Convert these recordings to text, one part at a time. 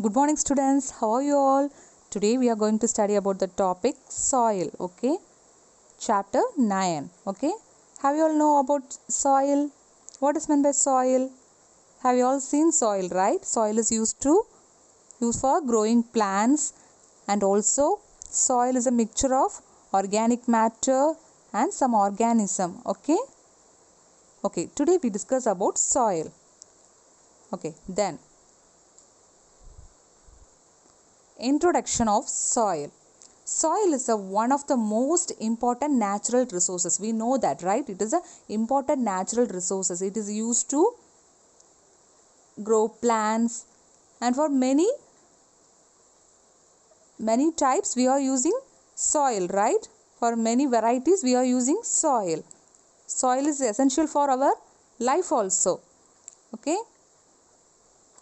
Good morning students, how are you all? Today we are going to study about the topic soil, okay? Chapter 9, okay? Have you all know about soil? What is meant by soil? Have you all seen soil, right? Soil is used for growing plants, and also soil is a mixture of organic matter and some organism, okay? Okay, today we discuss about soil. Okay, then introduction of soil. Soil is one of the most important natural resources. We know that, right? It is a important natural resources. It is used to grow plants, and for many types we are using soil, right? For many varieties we are using soil. Soil is essential for our life also. Okay?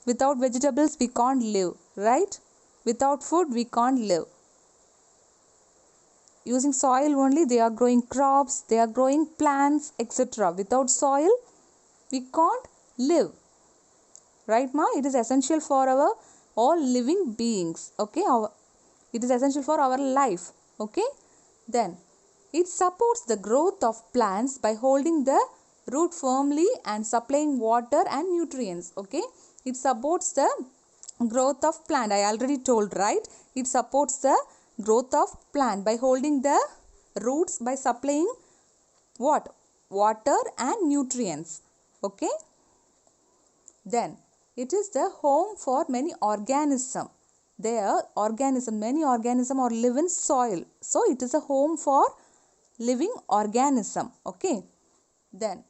Without vegetables we can't live, right? Without food we can't live. Using soil only they are growing crops, they are growing plants, etc. Without soil we can't live, right ma? It is essential for our all living beings, okay? It is essential for our life, okay? Then it supports the growth of plants by holding the root firmly and supplying water and nutrients, okay? It supports the growth of plant. I already told, right? It supports the growth of plant by holding the roots by supplying what? Water and nutrients, okay? Then it is the home for many organisms. Many organisms are live in soil. So it is a home for living organism, okay? Then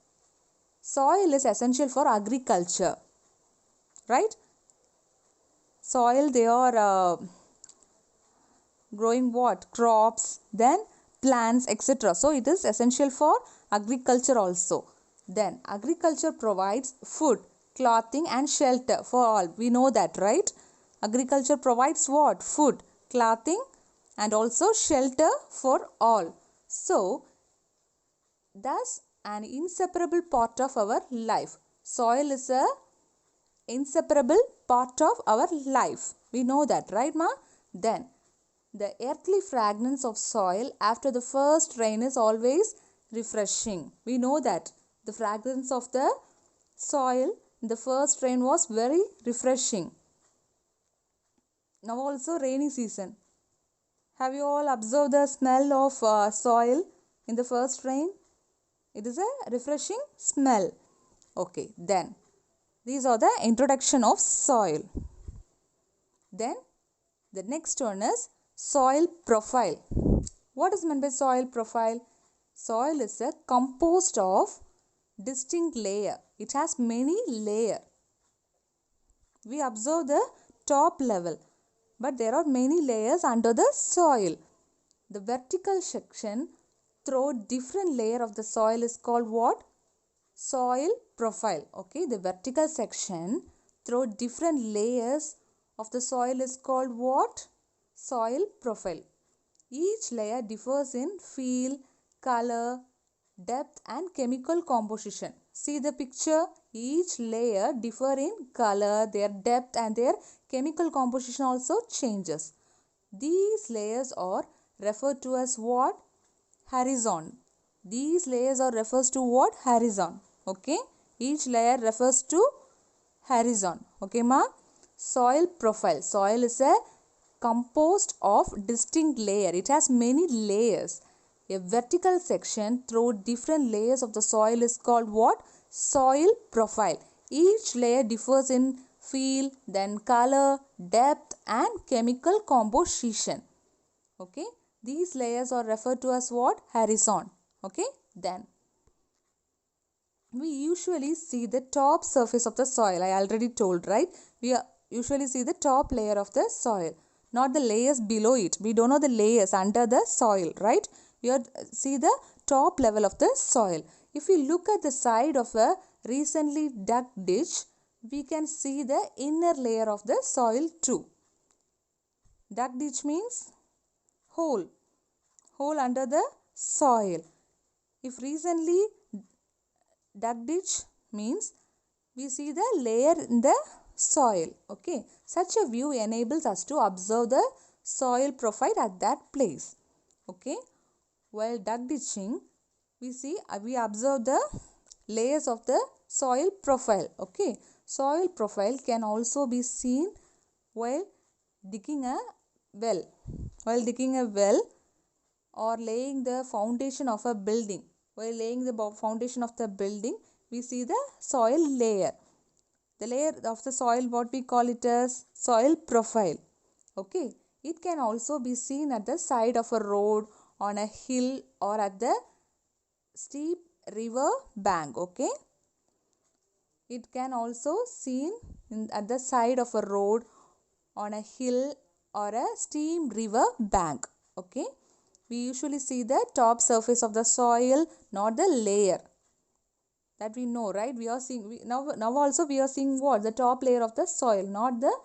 soil is essential for agriculture, right? Soil, they are growing what? Crops, then plants, etc. So it is essential for agriculture also. Then agriculture provides food, clothing and shelter for all. We know that, right? Agriculture provides what? Food, clothing and also shelter for all. So thus an inseparable part of our life. Soil is a inseparable part of our life. We know that, right ma? Then the earthly fragrance of soil after the first rain is always refreshing. We know that the fragrance of the soil in the first rain was very refreshing. Now also rainy season. Have you all observed the smell of soil in the first rain? It is a refreshing smell. Okay, then these are the introduction of soil. Then the next one is soil profile. What is meant by soil profile? Soil is a composed of distinct layer. It has many layers. We observe the top level, but there are many layers under the soil. The vertical section through different layer of the soil is called what? Soil profile. Okay, the vertical section through different layers of the soil is called what? Soil profile. Each layer differs in feel, color, depth and chemical composition. See the picture? Each layer differ in color, their depth and their chemical composition also changes. These layers are referred to as what? Horizon. These layers are refers to what? Horizon. Okay? Each layer refers to horizon. Okay ma? Soil profile. Soil is a composed of distinct layer. It has many layers. A vertical section through different layers of the soil is called what? Soil profile. Each layer differs in feel, then color, depth and chemical composition. Okay? These layers are referred to as what? Horizon. Okay? Then we usually see the top surface of the soil. I already told, right? We usually see the top layer of the soil, not the layers below it. We don't know the layers under the soil, right? We see the top level of the soil. If we look at the side of a recently dug ditch, we can see the inner layer of the soil too. Dug ditch means hole under the soil. If recently dug ditch means we see the layer in the soil. Okay, such a view enables us to observe the soil profile at that place. Okay, while dug ditching, we observe the layers of the soil profile. Okay, soil profile can also be seen while digging a well. While digging a well or laying the foundation of a building. While laying the foundation of the building, we see the soil layer. The layer of the soil, what we call it as soil profile. Okay, it can also be seen at the side of a road, on a hill, or at the steep river bank. Okay, it can also seen at the side of a road, on a hill, or a steep river bank. Okay, we usually see the top surface of the soil, not the layer. That we know, right? We are seeing now also we are seeing what? The top layer of the soil, not the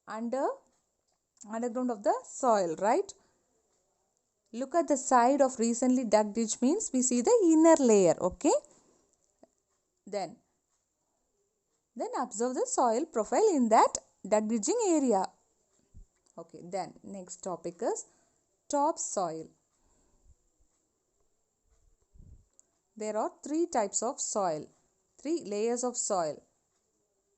underground of the soil, right? Look at the side of recently dug ditch means we see the inner layer. Okay, then observe the soil profile in that dug ditching area. Okay, then next topic is topsoil. There are three types of soil, three layers of soil.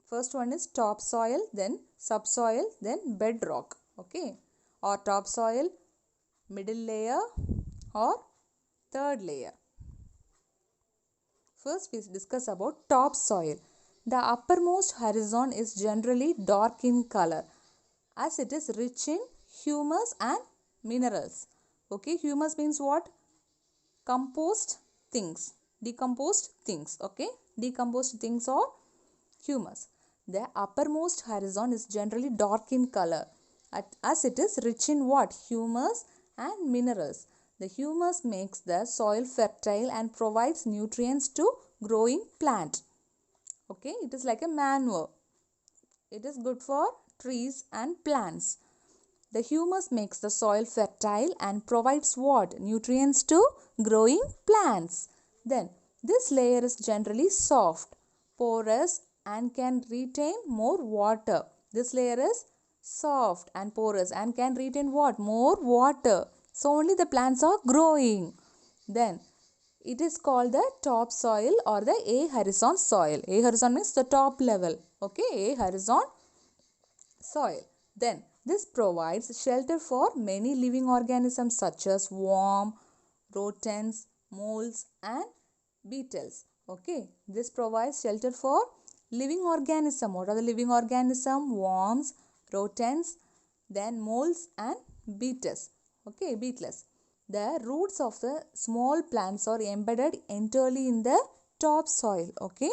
First one is topsoil, then subsoil, then bedrock. Okay, or topsoil, middle layer, or third layer. First we discuss about topsoil. The uppermost horizon is generally dark in color as it is rich in humus and minerals. Okay, humus means what? Composed things, decomposed things. Okay, decomposed things or humus. The uppermost horizon is generally dark in color as it is rich in what? Humus and minerals. The humus makes the soil fertile and provides nutrients to growing plant. Okay, it is like a manure. It is good for trees and plants. The humus makes the soil fertile and provides what? Nutrients to growing plants. Then this layer is generally soft, porous and can retain more water. This layer is soft and porous and can retain what? More water. So only the plants are growing. Then it is called the topsoil or the A-horizon soil. A-horizon means the top level. Okay, A-horizon soil. Then this provides shelter for many living organisms such as worms, rodents, moles and beetles. Okay, this provides shelter for living organism. What are the living organism? Worms, rodents, then moles and beetles. Okay, beetles. The roots of the small plants are embedded entirely in the topsoil. Okay,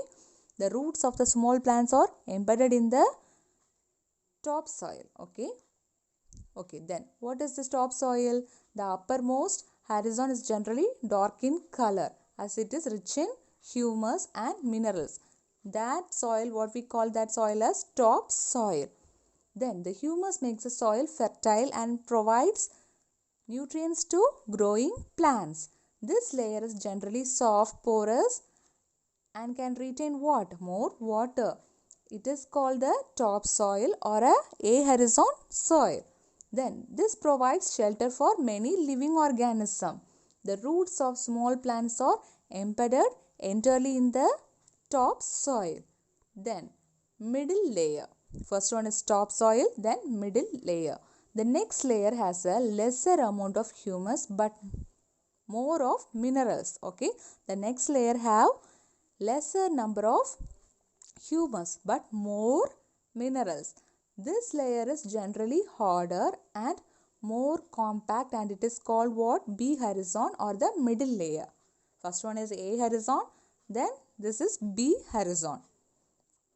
the roots of the small plants are embedded in the topsoil. Okay, then what is this topsoil? The uppermost horizon is generally dark in color as it is rich in humus and minerals. That soil, what we call that soil as topsoil. Then the humus makes the soil fertile and provides nutrients to growing plants. This layer is generally soft, porous and can retain what? More water. It is called the topsoil or a A-horizon soil. Then this provides shelter for many living organisms. The roots of small plants are embedded entirely in the topsoil. Then middle layer. First one is topsoil, then middle layer. The next layer has a lesser amount of humus but more of minerals. Okay, the next layer have lesser number of humus but more minerals. This layer is generally harder and more compact and it is called what? B horizon or the middle layer. First one is A horizon, then this is B horizon.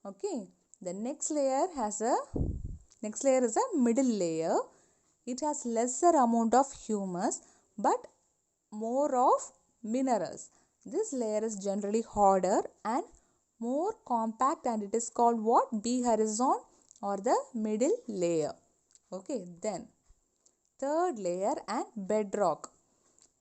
Okay, the next layer is a middle layer. It has lesser amount of humus but more of minerals. This layer is generally harder and more compact and it is called what? B horizon or the middle layer. Okay, then third layer and bedrock.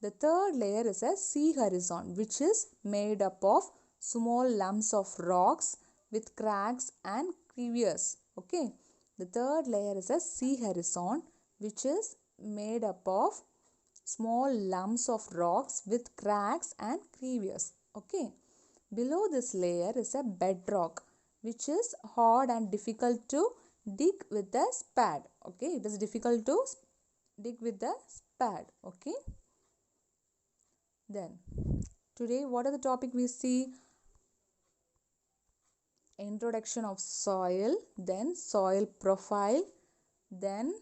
The third layer is a C horizon which is made up of small lumps of rocks with cracks and crevices. Okay. The third layer is a sea horizon, which is made up of small lumps of rocks with cracks and crevices. Okay. Below this layer is a bedrock, which is hard and difficult to dig with the spade. Okay. It is difficult to dig with the spade. Okay. Then today what are the topic we see? Introduction of soil, then soil profile, then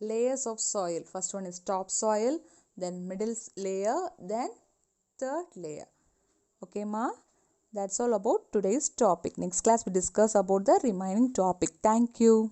layers of soil. First one is topsoil, then middle layer, then third layer. Okay, ma? That's all about today's topic. Next class we discuss about the remaining topic. Thank you.